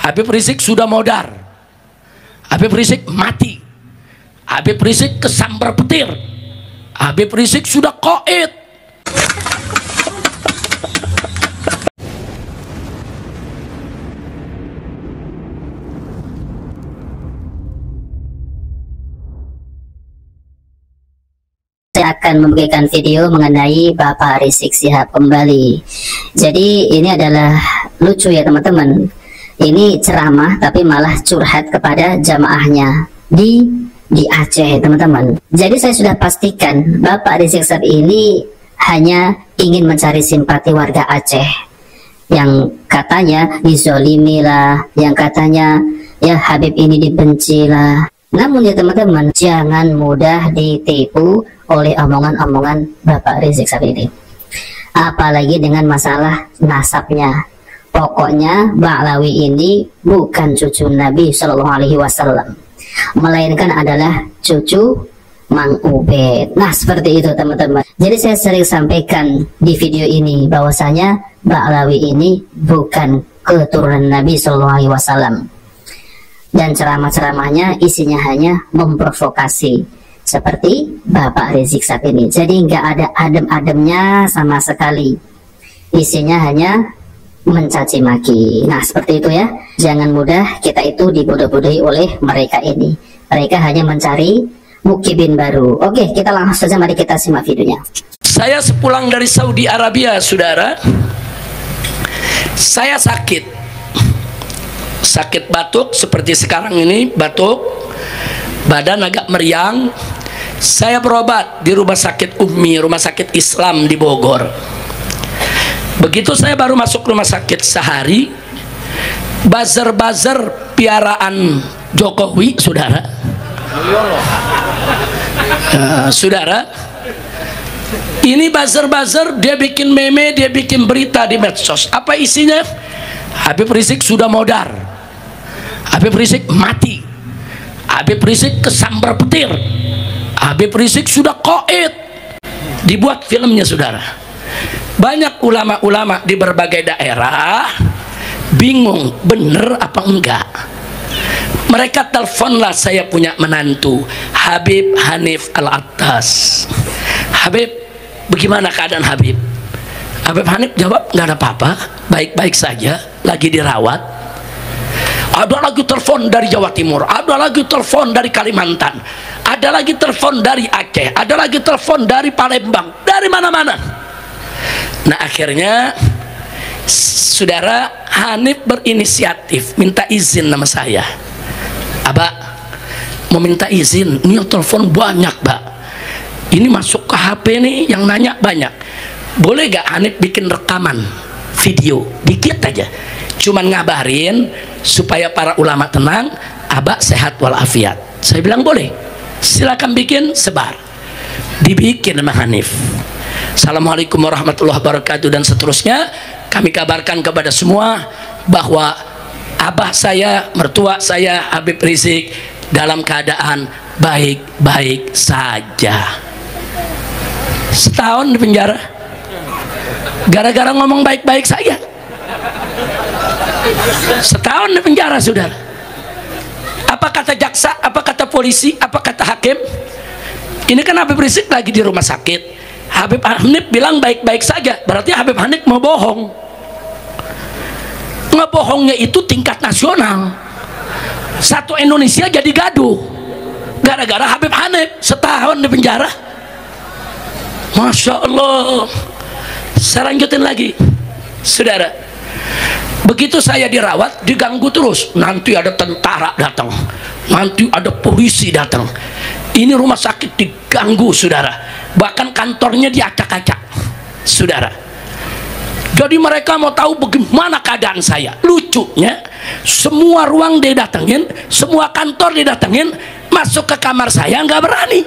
Habib Rizik sudah modar, Habib Rizik mati, Habib Rizik kesambar petir, Habib Rizik sudah qaid. Saya akan memberikan video mengenai Bapak Rizik Syihab kembali. Jadi ini adalah lucu ya teman-teman. Ini ceramah tapi malah curhat kepada jamaahnya di Aceh teman-teman. Jadi saya sudah pastikan Bapak Rizik Syihab ini hanya ingin mencari simpati warga Aceh yang katanya dizolimi lah, yang katanya ya Habib ini dibenci lah. Namun ya teman-teman, jangan mudah ditipu oleh omongan-omongan Bapak Rizik Syihab ini. Apalagi dengan masalah nasabnya. Pokoknya Ba'lawi ini bukan cucu Nabi Shallallahu Alaihi Wasallam, melainkan adalah cucu Mang Ubed. Nah seperti itu teman-teman. Jadi saya sering sampaikan di video ini bahwasanya Ba'lawi ini bukan keturunan Nabi Shallallahu Alaihi Wasallam. Dan ceramah-ceramahnya isinya hanya memprovokasi seperti Bapak Rizik Syihab ini. Jadi nggak ada adem-ademnya sama sekali. Isinya hanya mencaci maki. Nah seperti itu ya. Jangan mudah kita itu dibodoh-bodohi oleh mereka ini. Mereka hanya mencari mukibin baru. Oke, kita langsung saja, mari kita simak videonya. Saya sepulang dari Saudi Arabia, saudara, saya sakit batuk seperti sekarang ini, batuk, badan agak meriang. Saya berobat di rumah sakit Ummi, rumah sakit Islam di Bogor. Begitu saya baru masuk rumah sakit sehari, buzzer-buzzer piaraan Jokowi, saudara, saudara, ini buzzer-buzzer, dia bikin meme, dia bikin berita di medsos. Apa isinya? Habib Rizik sudah modar, Habib Rizik mati, Habib Rizik kesambar petir, Habib Rizik sudah qaid. Dibuat filmnya, saudara. Banyak ulama-ulama di berbagai daerah bingung bener apa enggak. Mereka teleponlah saya punya menantu Habib Hanif Al-Attas. Habib, bagaimana keadaan Habib? Habib Hanif jawab, nggak ada apa-apa, baik-baik saja, lagi dirawat. Ada lagi telepon dari Jawa Timur, ada lagi telepon dari Kalimantan, ada lagi telepon dari Aceh, ada lagi telepon dari Palembang, dari mana-mana. Nah akhirnya saudara Hanif berinisiatif minta izin nama saya. Abah mau minta izin, ini yang telepon banyak, Mbak. Ini masuk ke HP nih, yang nanya banyak. Boleh gak Hanif bikin rekaman video dikit aja, cuman ngabarin supaya para ulama tenang, Abah sehat walafiat. Saya bilang boleh, silakan bikin, sebar. Dibikin sama Hanif. Assalamualaikum warahmatullahi wabarakatuh dan seterusnya. Kami kabarkan kepada semua bahwa abah saya, mertua saya Habib Rizik dalam keadaan baik-baik saja. Setahun di penjara gara-gara ngomong baik-baik saja. Setahun di penjara, saudara. Apa kata jaksa, apa kata polisi, apa kata hakim? Ini kan Habib Rizik lagi di rumah sakit. Habib Hanif bilang baik-baik saja, berarti Habib Hanif mau bohong. Ngebohongnya itu tingkat nasional. Satu Indonesia jadi gaduh gara-gara Habib Hanif setahun di penjara. Masya Allah. Saya lanjutin lagi, saudara. Begitu saya dirawat, diganggu terus. Nanti ada tentara datang, nanti ada polisi datang. Ini rumah sakit diganggu, saudara. Bahkan kantornya diacak-acak, saudara. Jadi mereka mau tahu bagaimana keadaan saya. Lucunya, semua ruang didatengin, semua kantor didatengin, masuk ke kamar saya nggak berani.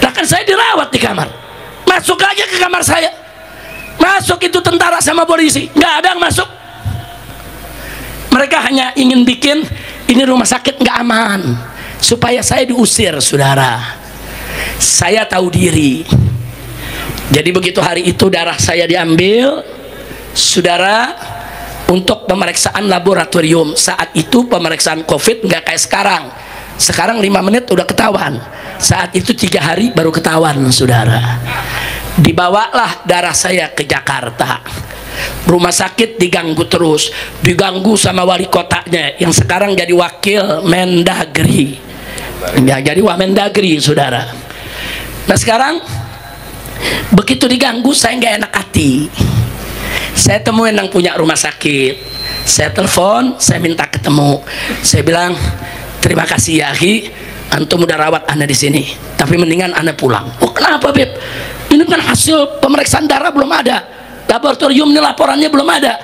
Nah kan saya dirawat di kamar, masuk aja ke kamar saya. Masuk itu tentara sama polisi, nggak ada yang masuk. Mereka hanya ingin bikin ini rumah sakit nggak aman supaya saya diusir, saudara. Saya tahu diri. Jadi begitu hari itu darah saya diambil, saudara, untuk pemeriksaan laboratorium. Saat itu pemeriksaan COVID nggak kayak sekarang. Sekarang 5 menit udah ketahuan. Saat itu 3 hari baru ketahuan, saudara. Dibawalah darah saya ke Jakarta. Rumah sakit diganggu terus, diganggu sama wali kotanya yang sekarang jadi wakil Mendagri. Ya, jadi Wamendagri, saudara. Nah sekarang begitu diganggu saya nggak enak hati. Saya temuin yang punya rumah sakit, saya telepon, saya minta ketemu. Saya bilang, terima kasih ya Ki, antum udah rawat Anda di sini, tapi mendingan Anda pulang. Oh kenapa Beb? Ini kan hasil pemeriksaan darah belum ada, laboratorium ini laporannya belum ada.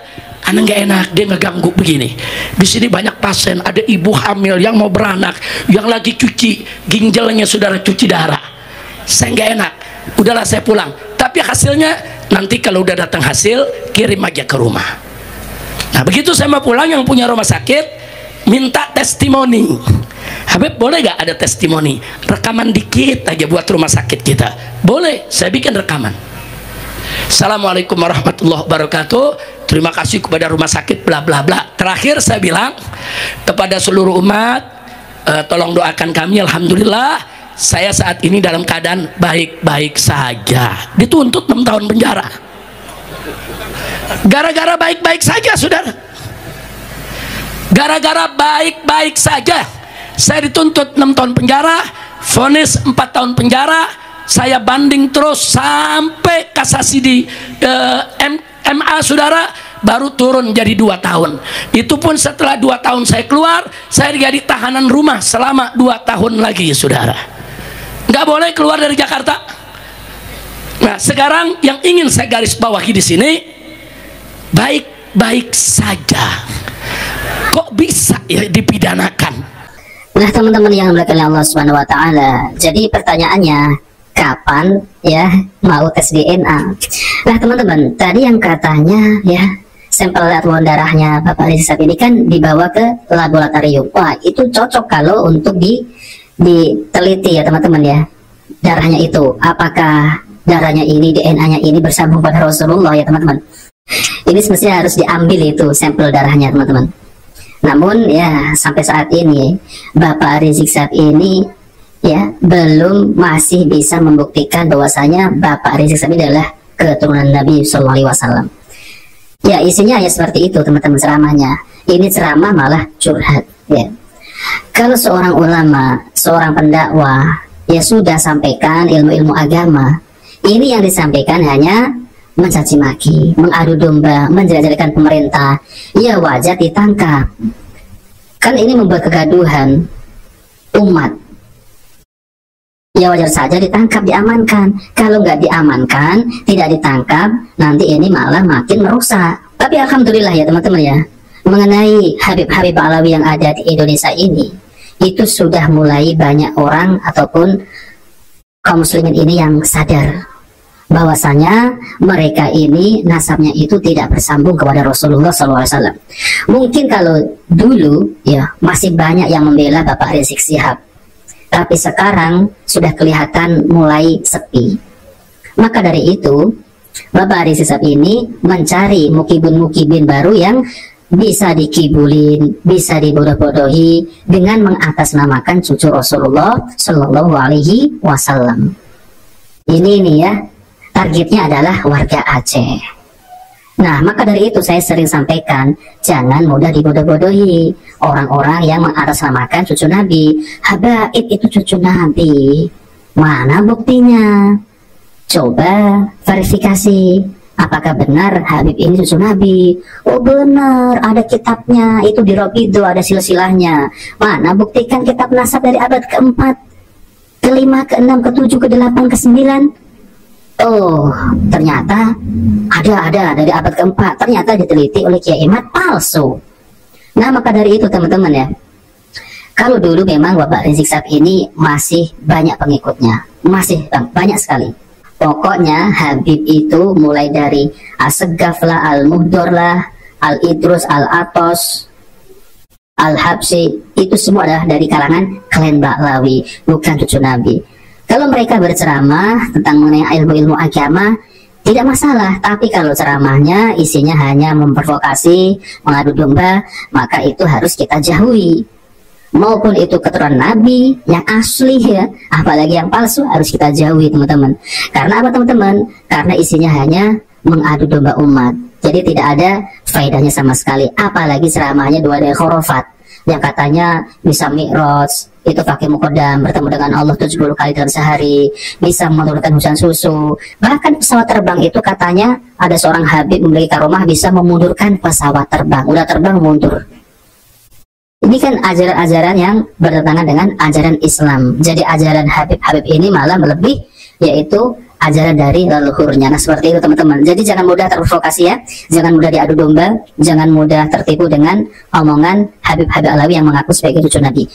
Anda nggak enak, dia ngeganggu begini. Di sini banyak pasien, ada ibu hamil yang mau beranak, yang lagi cuci ginjalnya, saudara, cuci darah. Saya nggak enak, udahlah saya pulang. Tapi hasilnya nanti kalau udah datang hasil, kirim aja ke rumah. Nah begitu saya mau pulang, yang punya rumah sakit minta testimoni. Habib boleh gak ada testimoni? Rekaman dikit aja buat rumah sakit kita. Boleh, saya bikin rekaman. Assalamualaikum warahmatullahi wabarakatuh. Terima kasih kepada rumah sakit bla bla bla. Terakhir saya bilang kepada seluruh umat, tolong doakan kami. Alhamdulillah saya saat ini dalam keadaan baik-baik saja. Dituntut 6 tahun penjara gara-gara baik-baik saja, saudara. Gara-gara baik-baik saja saya dituntut 6 tahun penjara, vonis 4 tahun penjara. Saya banding terus sampai kasasi di MA, saudara, baru turun jadi 2 tahun. Itu pun setelah 2 tahun saya keluar, saya jadi tahanan rumah selama 2 tahun lagi, saudara. Nggak boleh keluar dari Jakarta. Nah sekarang yang ingin saya garis bawahi di sini, baik-baik saja kok bisa ya dipidanakan? Nah teman-teman yang dimuliakan Allah Subhanahu Wa Taala, jadi pertanyaannya, kapan ya mau tes DNA? Nah teman-teman, tadi yang katanya ya sampel darahnya Bapak Rizik Syihab ini kan dibawa ke laboratorium. Wah itu cocok kalau untuk diteliti ya teman-teman ya, darahnya itu apakah darahnya ini, DNA-nya ini bersambung pada Rasulullah ya teman-teman. Ini semestinya harus diambil itu sampel darahnya teman-teman. Namun ya sampai saat ini Bapak Rizik Syihab ini ya masih bisa membuktikan bahwasanya Bapak Rizik Syihab adalah keturunan Nabi Shallallahu Alaihi Wasallam. Ya isinya ya seperti itu teman-teman ceramahnya. Ini ceramah malah curhat ya. Kalau seorang ulama, seorang pendakwah ya sudah sampaikan ilmu-ilmu agama, ini yang disampaikan hanya mencaci maki, mengadu domba, menjelek-jelekan pemerintah, ya wajar ditangkap. Kan ini membuat kegaduhan umat. Ya wajar saja ditangkap, diamankan. Kalau nggak diamankan, tidak ditangkap, nanti ini malah makin merusak. Tapi alhamdulillah ya teman-teman ya, mengenai Habib-Habib Alawi yang ada di Indonesia ini, itu sudah mulai banyak orang ataupun kaum muslimin ini yang sadar bahwasanya mereka ini nasabnya itu tidak bersambung kepada Rasulullah SAW. Mungkin kalau dulu ya masih banyak yang membela Bapak Rizik Syihab, tapi sekarang sudah kelihatan mulai sepi. Maka dari itu Bapak Rizik Syihab ini mencari mukibin-mukibin baru yang bisa dikibulin, bisa dibodoh-bodohi dengan mengatasnamakan cucu Rasulullah Shallallahu Alaihi Wasallam. Ini nih ya, targetnya adalah warga Aceh. Nah maka dari itu saya sering sampaikan, jangan mudah dibodoh-bodohi orang-orang yang mengatasnamakan cucu Nabi. Habaib itu cucu Nabi, mana buktinya? Coba verifikasi, apakah benar Habib ini cucu Nabi? Oh benar, ada kitabnya, itu di Rabidu ada silsilahnya. Mana buktikan kitab nasab dari abad keempat, kelima, keenam, ketujuh, kedelapan, kesembilan? Oh ternyata ada dari abad keempat, ternyata diteliti oleh Kiai Imad palsu. Nah maka dari itu teman-teman ya, kalau dulu memang Bapak Rizik Syihab ini masih banyak pengikutnya, masih banyak sekali. Pokoknya Habib itu mulai dari As-Segaf lah, Al-Muhdor lah, Al-Idrus, Al-Atos, Al-Habsyi, itu semua adalah dari kalangan klan Ba'lawi, bukan cucu Nabi. Kalau mereka berceramah tentang mengenai ilmu-ilmu agama, tidak masalah. Tapi kalau ceramahnya isinya hanya memprovokasi, mengadu domba, maka itu harus kita jauhi. Maupun itu keturunan Nabi yang asli ya, apalagi yang palsu, harus kita jauhi teman-teman. Karena apa teman-teman? Karena isinya hanya mengadu domba umat. Jadi tidak ada faedahnya sama sekali. Apalagi ceramahnya dua dari khurafat yang katanya bisa mi'raj, itu pakai mukodam, bertemu dengan Allah 70 kali dalam sehari, bisa menurunkan hujan susu. Bahkan pesawat terbang itu katanya ada seorang Habib memiliki karomah bisa memundurkan pesawat terbang. Udah terbang mundur. Ini kan ajaran-ajaran yang bertentangan dengan ajaran Islam. Jadi ajaran Habib-Habib ini malah lebih, yaitu ajaran dari leluhurnya. Nah seperti itu teman-teman. Jadi jangan mudah terprovokasi ya, jangan mudah diadu domba, jangan mudah tertipu dengan omongan Habib-Habib Alawi yang mengaku sebagai cucu Nabi.